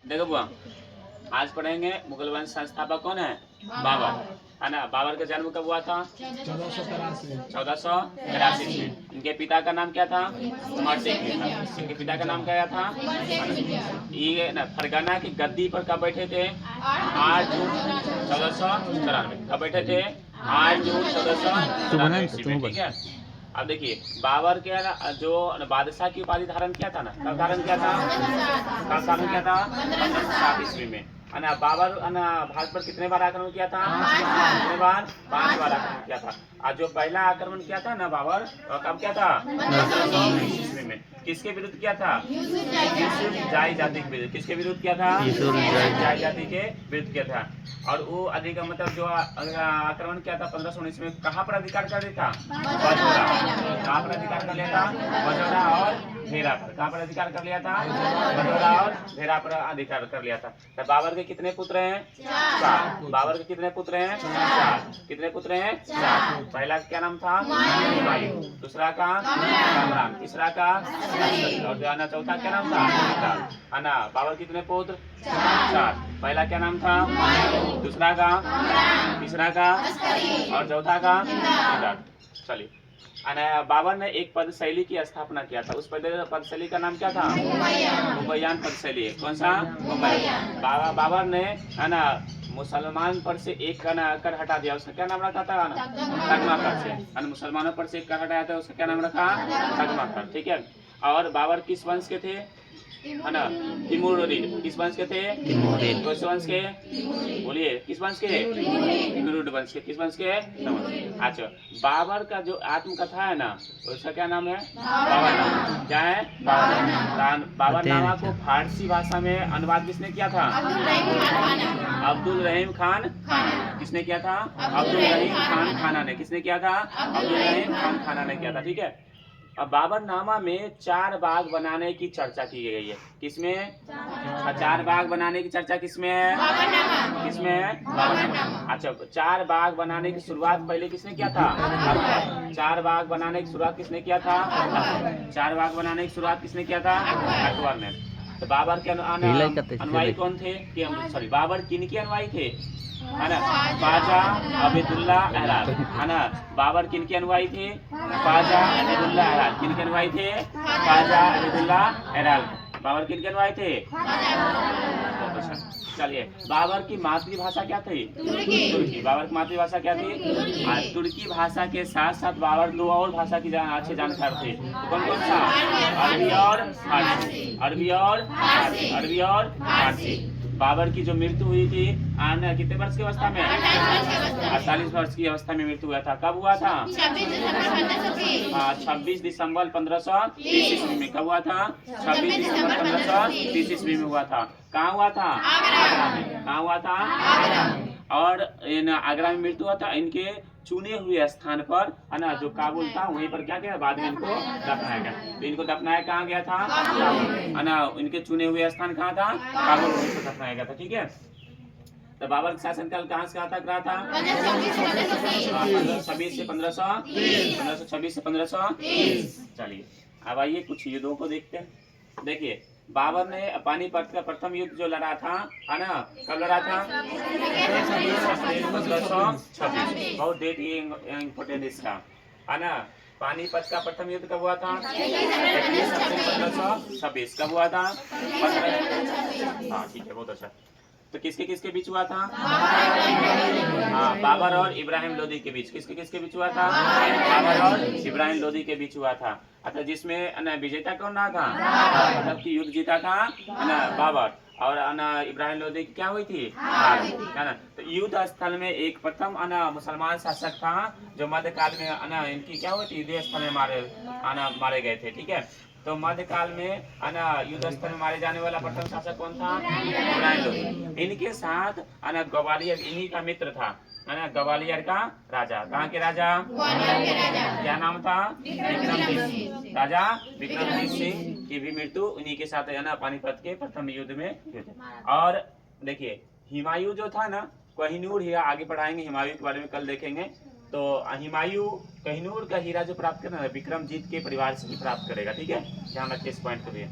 देखो बुआ, आज पढ़ेंगे मुगल वंश संस्थापक कौन है? बाबर, है ना। बाबर का जन्म कब हुआ था? 1483 में। इनके पिता का नाम क्या था? उमर सिंह। इनके पिता का नाम क्या था? ये ना फरगना की गद्दी पर कब बैठे थे? 8 जून 1494। कब बैठे थे? 8 जून 1494 में, ठीक है। अब देखिए बाबर के ना जो बादशाह की उपाधि धारण किया था ना, कब धारण किया था? कब धारण किया था? 1507 ईस्वी में, है ना। बाबर भारत पर कितने बार आक्रमण किया था? कितने बार? 5 बार आक्रमण किया था। और जो पहला आक्रमण किया था ना बाबर, कब किया था? 1519 ईस्वी में। किसके विरुद्ध किया था? यूसुफ जाई जाति के विरुद्ध। किसके विरुद्ध किया था? जाई जाति के विरुद्ध किया था। और वो अधिक मतलब जो आक्रमण किया था 1519 में, कहाँ पर अधिकार कर लिया था? बजौरा। कहाँ पर अधिकार कर लिया था? बजौरा और भेरा पर। कहाँ पर अधिकार कर लिया था? बजौरा और भेरा पर अधिकार कर लिया था। तो बाबर के कितने पुत्र हैं? 4। बाबर के कितने पुत्र हैं? 4। कितने पुत्र हैं? 4। पहला क्या नाम था? हुमायूं। दूसरा का कामरान। तीसरा का और जो चौथा क्या नाम था? अना। बाबर कितने पुत्र? 4। पहला क्या नाम था? दूसरा का, तीसरा का और चौथा का? चलिए, बाबर ने एक पद शैली की स्थापना किया था। उस पद शैली का नाम क्या था? मुगलयान पद शैली। कौन सा? मुगलयान। बाबर ने है ना मुसलमान पर से एक कर हटा दिया। उसका क्या नाम रखा था? तगमा कर से। मुसलमानों पर से एक कर हटाया था, उसका क्या नाम रखा? तगमा कर, ठीक है। और बाबर किस वंश के थे? है ना, तिमुरिद। किस वंश के थे? तिमुरिद। कौन से वंश के? बोलिए, किस वंश के? तिमुरिद वंश के। किस वंश के? अच्छा, बाबर का जो आत्मकथा है ना, उसका क्या नाम है? बाबर नामा। क्या है? बाबर नामा को फारसी भाषा में अनुवाद किसने किया था? अब्दुल रहीम खान। किसने किया था? अब्दुल रहीम खान खाना ने। किसने किया था? अब्दुल रहीम खान खाना ने किया था, ठीक है। अब बाबर नामा में 4 बाग बनाने की चर्चा की गई है। किसमें? 4 बाग बनाने की चर्चा किसमें है? किसमें है? अच्छा, 4 बाग बनाने की शुरुआत पहले किसने किया था? 4 बाग बनाने की शुरुआत किसने किया था? 4 बाग बनाने की शुरुआत किसने किया था? अकबर ने। तो बाबर के अनुयायी कौन थे? सॉरी, बाबर किनके अनुयायी थे? है ना, ख्वाजा अबेदुल्ला अहराज। है ना, बाबर किनके अनुयायी थे? ख्वाजा अबेदुल्ला अहराज। किनके अनुयायी थे? ख्वाजा अबेदुल्ला अहराज। बाबर किनके अनुयायी थे? बहुत अच्छा। चलिए, बाबर की मातृभाषा क्या थी? तुर्की। बाबर की मातृभाषा क्या थी? तुर्की भाषा के साथ साथ बाबर 2 और भाषा की अच्छे जानकार थे। तो कौन कौन सा? अरबी और फारसी। अरबी और फारसी। अरबी और फारसी। बाबर की जो मृत्यु हुई थी कितने वर्ष की अवस्था में? 48 वर्ष की अवस्था में मृत्यु हुआ था। कब हुआ था? 26 दिसंबर 1530 ईस्वी में। कब हुआ था? 26 दिसंबर 1530 ईस्वी में हुआ था। कहाँ हुआ था? आगरा में। कहाँ हुआ था? और आगरा में मृत्यु हुआ था। इनके चुने हुए स्थान पर, है ना, जो काबुल था वहीं पर क्या किया? बाद में इनको दफनाया गया। तो इनको दफनाया कहाँ गया था? काबुल, है ना। इनके चुने हुए स्थान कहाँ था? काबुल, वहीं पर दफनाया गया था, ठीक है। तो बाबर का शासनकाल कहाँ से कहाँ तक रहा था? 1526 से 1530। चलिए, अब आइए कुछ युद्धों को देखते हैं। देखिए, बाबर ने पानीपत का प्रथम युद्ध जो लड़ा था, है ना, कब लड़ा था? 1526। बहुत डेट ये इम्पोर्टेंट इसका, है ना। पानीपत का प्रथम युद्ध कब हुआ था? 1526। कब हुआ था? हाँ, ठीक है, बहुत अच्छा। तो किसके किसके बीच हुआ था? हाँ, बाबर और इब्राहिम लोदी के बीच। किसके किसके बीच हुआ था? बाबर और इब्राहिम लोदी के बीच हुआ था। अच्छा, जिसमें विजेता कौन रहा था? मतलब कि युद्ध जीता था बाबर, और इब्राहिम लोदी की क्या हुई थी? है ना। तो युद्ध स्थल में एक प्रथम मुसलमान शासक था जो मध्यकाल में इनकी क्या हुई थी? युद्ध स्थल में मारे गए थे, ठीक है। तो मध्यकाल में युद्ध स्थल में मारे जाने वाला प्रथम शासक कौन था? इब्राहिम लोदी। इनके साथ ग्वालियर इन्हीं का मित्र था, है ना, ग्वालियर का राजा। कहाँ के राजा? क्या नाम था? विक्रमजीत सिंह। राजा विक्रमजीत सिंह की भी मृत्यु उन्हीं के साथ, है ना, पानीपत के प्रथम युद्ध में हुई थी। और देखिए, हुमायूं जो था ना, कोहिनूर हीरा, आगे पढ़ाएंगे हुमायूं के बारे में, कल देखेंगे। तो हुमायूं कोहिनूर का हीरा जो प्राप्त करना है विक्रमजीत के परिवार से ही प्राप्त करेगा, ठीक है। ध्यान रखिए इस पॉइंट को भी।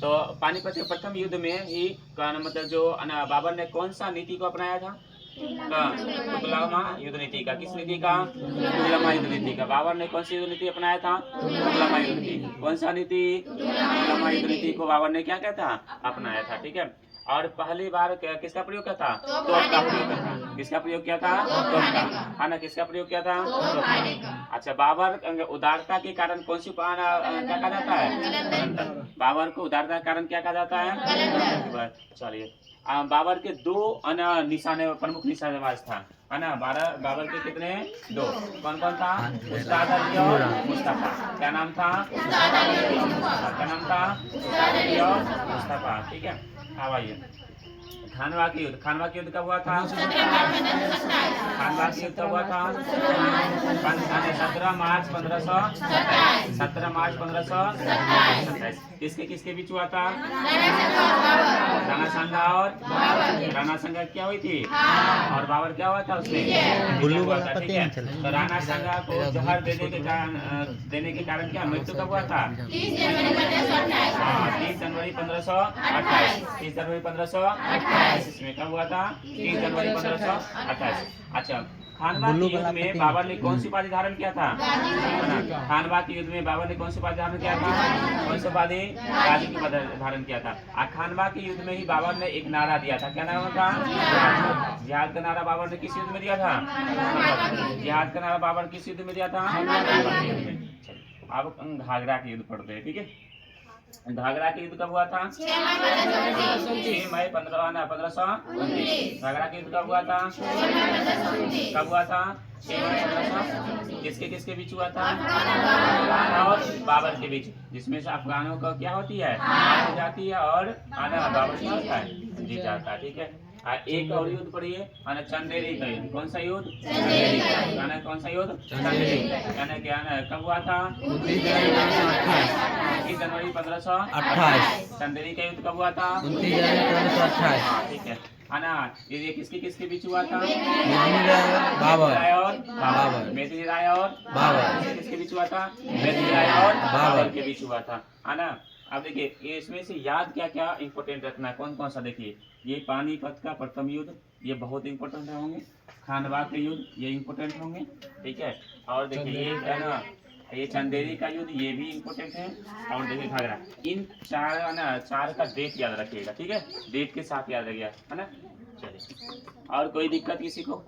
तो पानीपत के प्रथम युद्ध में ही मतलब जो बाबर ने कौन सा नीति को अपनाया था? तुगलमा युद्ध नीति का। किस नीति का? तुगलमा युद्ध नीति का। बाबर ने कौन सी युद्ध नीति अपनाया था? तुगलमा युद्ध नीति। कौन सा नीति? तुगलमा युद्ध नीति को बाबर ने क्या कहता अपनाया था, ठीक है। और पहली बार किसका प्रयोग किया था? तोप का प्रयोग किया था। किसका प्रयोग किया था? तोप का, है ना। किसका प्रयोग किया था? तोप का। अच्छा, बाबर उदारता के कारण कौन सी क्या कहा जाता है? बाबर को उदारता के कारण क्या कहा जाता है? चलिए, बाबर के दो निशाने, प्रमुख निशानेबाज था, है ना। बाबर के कितने? दो। कौन कौन था? उस्ताद अली और मुस्तफा। क्या नाम था? क्या नाम था? उस्ताद अली और मुस्तफा, ठीक है। अब आइए, खानवा के युद्ध। खानवा के युद्ध कब हुआ था? खानवा के युद्ध कब हुआ था? 17 मार्च 1527। 17 मार्च 1527। किसके किसके बीच हुआ था? राणा सांगा और राणा सांगा क्या हुई थी? और बाबर क्या हुआ था उसमें? बुल्लू हुआ था, ठीक है। तो राणा सांगा को जहर देने के कारण क्या मृत्यु कब हुआ था? 30 जनवरी 1528। 30 जनवरी 1528 इसमें कब हुआ था? 30 जनवरी 1528। अच्छा, खानवा के युद्ध में बाबर ने कौन सी उपाधि धारण किया था? खानवा के युद्ध में बाबर ने कौन सी उपाधि धारण किया था? कौन सी उपाधि? गाजी की उपाधि धारण किया था। खानवा के युद्ध में ही बाबर ने एक नारा दिया था। क्या नारा था? जिहाद का नारा बाबर ने किस युद्ध में दिया था? जिहाद का नारा बाबर किस युद्ध में दिया था? अब घाघरा के युद्ध पढ़ते हैं, ठीक है। घाघरा के युद्ध कब हुआ था? 6 मई 1519। घाघरा के युद्ध कब हुआ था? कब हुआ था? 6 मई 1519। किसके किसके बीच हुआ था? अफगान और बाबर के बीच, जिसमें से अफगानों का क्या होती है? हार हो जाती है और बाबर क्या होता है? जीत जाता है, ठीक है। एक और युद्ध पढ़िए, चंदेरी का युद्ध। कौन सा युद्ध? चंदेरी का। कौन सा युद्ध? चंदेरी। क्या कब हुआ था? 29 जनवरी 1528। चंदेरी का युद्ध कब हुआ था? 29 जनवरी 1528, ठीक है ना। ये किसके किसके बीच हुआ था? बाबर और बाबर। मेदिनी राय और बाबर। किसके बीच हुआ था? मेदिनी राय और बाबर के बीच हुआ था, है ना। अब देखिए, ये इसमें से याद क्या क्या इंपॉर्टेंट रखना है, कौन कौन सा? देखिए, ये पानीपत का प्रथम युद्ध, ये बहुत इंपॉर्टेंट होंगे। खानवा के युद्ध, ये इंपॉर्टेंट होंगे, ठीक है। और देखिए, ये है ना, ये चंदेरी का युद्ध, ये भी इंपॉर्टेंट है। और देखिए घाघरा, इन चार का डेट याद रखिएगा, ठीक है। डेट के साथ याद रखिएगा, है ना। चलिए, और कोई दिक्कत किसी को?